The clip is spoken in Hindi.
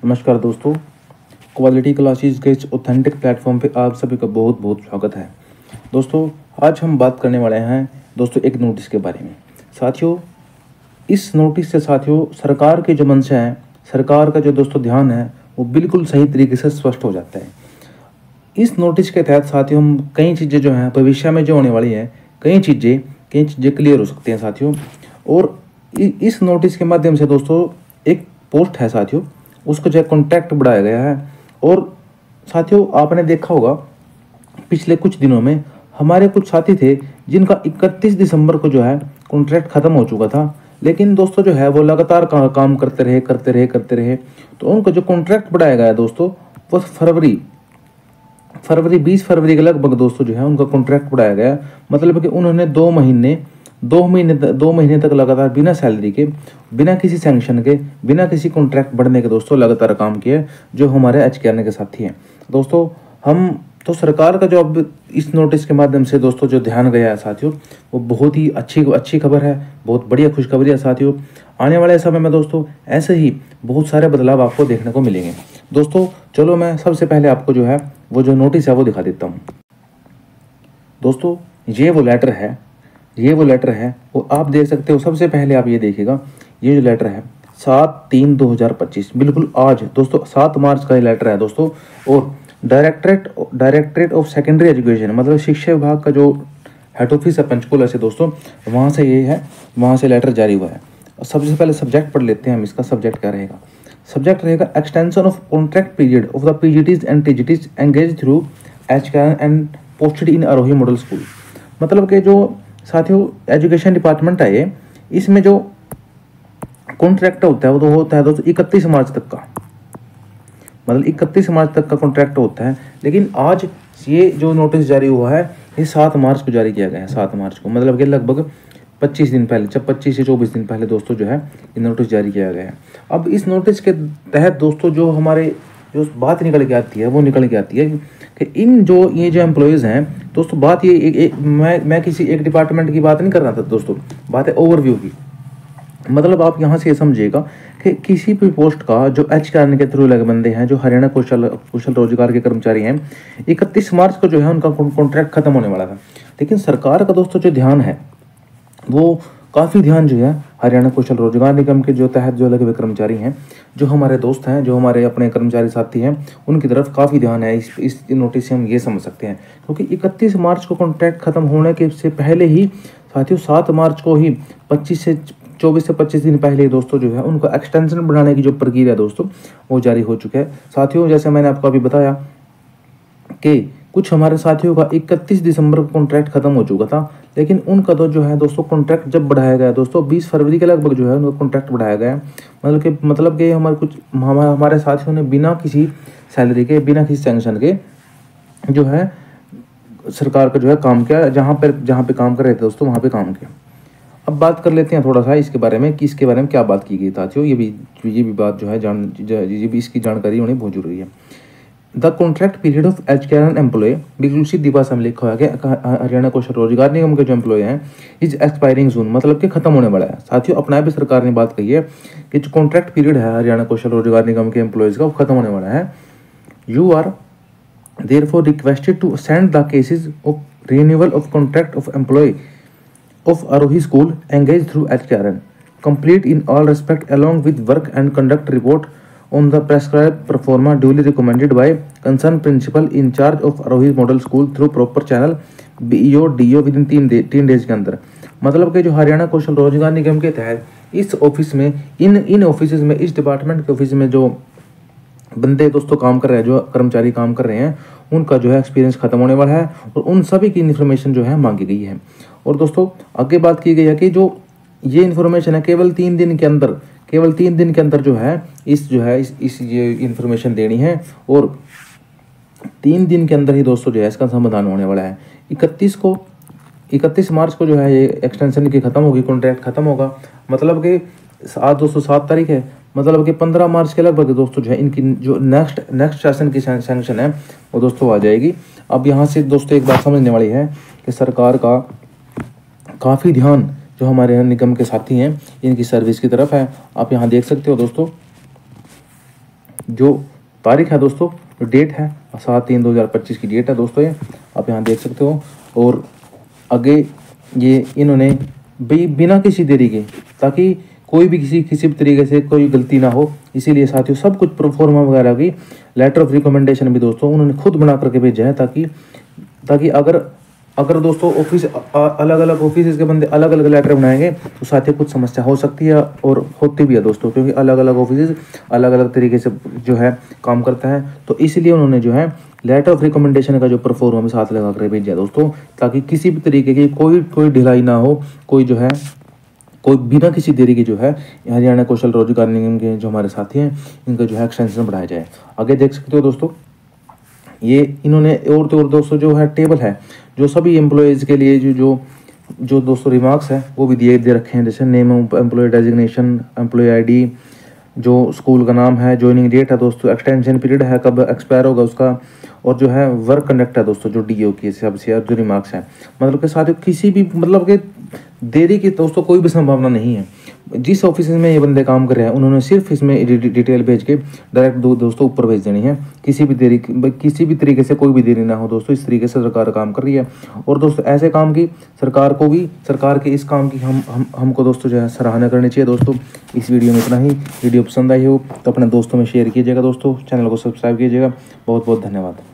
नमस्कार दोस्तों, क्वालिटी क्लासेस के इस ऑथेंटिक प्लेटफॉर्म पे आप सभी का बहुत बहुत स्वागत है। दोस्तों, आज हम बात करने वाले हैं दोस्तों एक नोटिस के बारे में। साथियों, इस नोटिस से साथियों सरकार की जो मंशा है, सरकार का जो दोस्तों ध्यान है, वो बिल्कुल सही तरीके से स्पष्ट हो जाता है। इस नोटिस के तहत साथियों हम कई चीज़ें जो हैं भविष्य में जो होने वाली हैं, कई चीज़ें क्लियर हो सकती हैं साथियों। और इस नोटिस के माध्यम से दोस्तों एक पोस्ट है साथियों, उसको जो है कॉन्ट्रैक्ट बढ़ाया गया है। और साथियों आपने देखा होगा पिछले कुछ दिनों में हमारे कुछ साथी थे जिनका 31 दिसंबर को जो है कॉन्ट्रैक्ट खत्म हो चुका था, लेकिन दोस्तों जो है वो लगातार काम करते रहे। तो उनका जो कॉन्ट्रैक्ट बढ़ाया गया दोस्तों वो फरवरी 20 फरवरी के लगभग दोस्तों जो है उनका कॉन्ट्रैक्ट बढ़ाया गया। मतलब कि उन्होंने 2 महीने तक लगातार बिना सैलरी के, बिना किसी सैंक्शन के, बिना किसी कॉन्ट्रैक्ट बढ़ने के दोस्तों लगातार काम किया, जो हमारे एचकेआरएन के साथी हैं। दोस्तों हम तो सरकार का जो अब इस नोटिस के माध्यम से दोस्तों जो ध्यान गया है साथियों, वो बहुत ही अच्छी खबर है, बहुत बढ़िया खुशखबरी है साथियों। आने वाले समय में दोस्तों ऐसे ही बहुत सारे बदलाव आपको देखने को मिलेंगे। दोस्तों चलो मैं सबसे पहले आपको जो है वो जो नोटिस है वो दिखा देता हूँ। दोस्तों ये वो लेटर है वो आप देख सकते हो। सबसे पहले आप ये देखिएगा, ये जो लेटर है 7/3/2025, बिल्कुल आज दोस्तों 7 मार्च का ये लेटर है दोस्तों। और डायरेक्टरेट ऑफ सेकेंडरी एजुकेशन, मतलब शिक्षा विभाग का जो हेड ऑफिस है पंचकुला से दोस्तों, वहाँ से ये है, वहाँ से लेटर जारी हुआ है। और सबसे पहले सब्जेक्ट पढ़ लेते हैं हम, इसका सब्जेक्ट क्या रहेगा। सब्जेक्ट रहेगा extension of contract period of the PGTs and TGTs engage through HKRN and posted in Arohi model school. मतलब कि जो साथियों एजुकेशन डिपार्टमेंट है ये, इसमें जो कॉन्ट्रैक्ट होता है वो तो होता है दोस्तों 31 मार्च तक का, मतलब 31 मार्च तक का कॉन्ट्रैक्ट होता है। लेकिन आज ये जो नोटिस जारी हुआ है ये 7 मार्च को जारी किया गया है, 7 मार्च को, मतलब कि लगभग 25 दिन पहले, जब 25 से 24 दिन पहले दोस्तों जो है ये नोटिस जारी किया गया है। अब इस नोटिस के तहत दोस्तों जो हमारे जो बात निकल के आती है वो निकल के आती है कि ये जो एम्प्लॉयज़ हैं दोस्तों, बात ये मैं किसी एक डिपार्टमेंट की बात नहीं कर रहा था दोस्तों, बात है ओवरव्यू की। मतलब आप यहाँ से ये समझिएगा कि किसी भी पोस्ट का जो एचकेआरएन के थ्रू लगे बंदे हैं, जो हरियाणा कौशल रोजगार के कर्मचारी हैं, 31 मार्च को जो है उनका कॉन्ट्रैक्ट खत्म होने वाला था। लेकिन सरकार का दोस्तों जो ध्यान है वो काफ़ी ध्यान जो है हरियाणा कौशल रोजगार निगम के जो तहत जो लगे हुए कर्मचारी हैं, जो हमारे दोस्त हैं, जो हमारे अपने कर्मचारी साथी हैं, उनकी तरफ काफ़ी ध्यान है। इस नोटिस से हम ये समझ सकते हैं, क्योंकि 31 मार्च को कॉन्ट्रैक्ट खत्म होने के से पहले ही साथियों 7 मार्च को ही 24 से 25 दिन पहले दोस्तों जो है उनको एक्सटेंशन बढ़ाने की जो प्रक्रिया दोस्तों वो जारी हो चुका है। साथियों जैसे मैंने आपको अभी बताया कि कुछ हमारे साथियों का 31 दिसंबर को कॉन्ट्रैक्ट खत्म हो चुका था, लेकिन उनका तो जो है दोस्तों कॉन्ट्रैक्ट जब बढ़ाया गया दोस्तों 20 फरवरी के लगभग जो है उनका कॉन्ट्रैक्ट बढ़ाया गया। मतलब कि हमारे साथियों ने बिना किसी सैलरी के, बिना किसी सैंक्शन के जो है सरकार का जो है काम किया, जहाँ पे काम कर रहे थे दोस्तों वहाँ पे काम किया। अब बात कर लेते हैं थोड़ा सा इसके बारे में कि इसके बारे में क्या बात की गई साथियों। ये भी बात जो है इसकी जानकारी होनी बहुत जरूरी है। The contract period of HKRN employ, बिल्कुल सीधी भाषा में लिखा हुआ है कि हरियाणा कौशल रोजगार निगम के जो एम्प्लॉय हैं इज एक्सपायरिंग सून, मतलब कि खत्म होने वाला है। साथियों अपना भी सरकार ने बात कही है कि जो कॉन्ट्रैक्ट पीरियड है हरियाणा कौशल रोजगार निगम के एम्प्लॉयज़ का वो खत्म होने वाला है। You are therefore requested to send the cases of renewal of contract of employee of Arohi School engaged through HKRN, complete in all respect along with work and conduct report on the prescribed performa duly recommended by concerned principal in charge of Arohi Model School through proper channel BEO DO within 3 days के अंदर। मतलब कि जो हरियाणा कौशल रोजगार निगम के तहत इस ऑफिस में, इन ऑफिस में, इस डिपार्टमेंट के ऑफिस में जो बंदे दोस्तों काम कर रहे हैं, जो कर्मचारी काम कर रहे हैं, उनका जो है एक्सपीरियंस खत्म होने वाला है और उन सभी की इन्फॉर्मेशन जो है मांगी गई है। और दोस्तों आगे बात की गई है कि जो ये इन्फॉर्मेशन है केवल 3 दिन के अंदर जो है ये इन्फॉर्मेशन देनी है। और 3 दिन के अंदर ही दोस्तों जो है इसका समाधान होने वाला है। 31 मार्च को जो है ये एक्सटेंशन की खत्म होगी, कॉन्ट्रैक्ट खत्म होगा। मतलब कि आज दोस्तों 7 तारीख है, मतलब कि 15 मार्च के लगभग दोस्तों जो है इनकी जो नेक्स्ट सेशन की सैंक्शन है वो दोस्तों आ जाएगी। अब यहाँ से दोस्तों एक बात समझने वाली है कि सरकार का काफ़ी ध्यान जो हमारे निगम के साथी हैं इनकी सर्विस की तरफ है। आप यहाँ देख सकते हो दोस्तों, जो तारीख है दोस्तों, डेट है 7/3/2025 की डेट है दोस्तों, ये आप यहाँ देख सकते हो। और आगे ये इन्होंने बिना किसी देरी के, ताकि कोई भी किसी भी तरीके से कोई गलती ना हो, इसीलिए साथियों सब कुछ प्रोफॉर्मा वगैरह की लेटर ऑफ रिकमेंडेशन भी दोस्तों उन्होंने खुद बना करके भेजा है, ताकि अगर दोस्तों ऑफिस अलग अलग ऑफिस के बंदे अलग अलग लेटर बनाएंगे तो साथियों कुछ समस्या हो सकती है, और होती भी है दोस्तों, क्योंकि अलग अलग ऑफिस अलग अलग तरीके से जो है काम करता है। तो इसलिए उन्होंने जो है लेटर ऑफ रिकमेंडेशन का जो प्रोफॉर्मा में साथ लगा कर भेजा दोस्तों, ताकि किसी भी तरीके की कोई ढिलाई ना हो, कोई बिना किसी देरी के जो है हरियाणा कौशल रोजगार निगम के जो हमारे साथी हैं इनका जो है एक्सटेंशन बढ़ाया जाए। आगे देख सकते हो दोस्तों, ये इन्होंने और तो और दोस्तों जो है टेबल है जो सभी एम्प्लॉयज़ के लिए जो दोस्तों रिमार्क्स है वो भी दे रखे हैं, जैसे name of employ, designation, employ ID, जो स्कूल का नाम है, ज्वाइनिंग डेट है दोस्तों, एक्सटेंशन पीरियड है, कब एक्सपायर होगा उसका, और जो है वर्क कंडक्ट है दोस्तों, जो डीओ की हिसाब से जो रिमार्क्स है। मतलब के साथ किसी भी मतलब के देरी की दोस्तों कोई भी संभावना नहीं है। जिस ऑफिस में ये बंदे काम कर रहे हैं उन्होंने सिर्फ इसमें डिटेल भेज के डायरेक्ट दोस्तों ऊपर भेज देनी है। किसी भी तरीके से कोई भी देरी ना हो दोस्तों, इस तरीके से सरकार काम कर रही है। और दोस्तों ऐसे काम की सरकार के इस काम की हमको दोस्तों जो है सराहना करनी चाहिए दोस्तों। इस वीडियो में इतना ही। वीडियो पसंद आई हो तो अपने दोस्तों में शेयर कीजिएगा दोस्तों, चैनल को सब्सक्राइब कीजिएगा। बहुत बहुत धन्यवाद।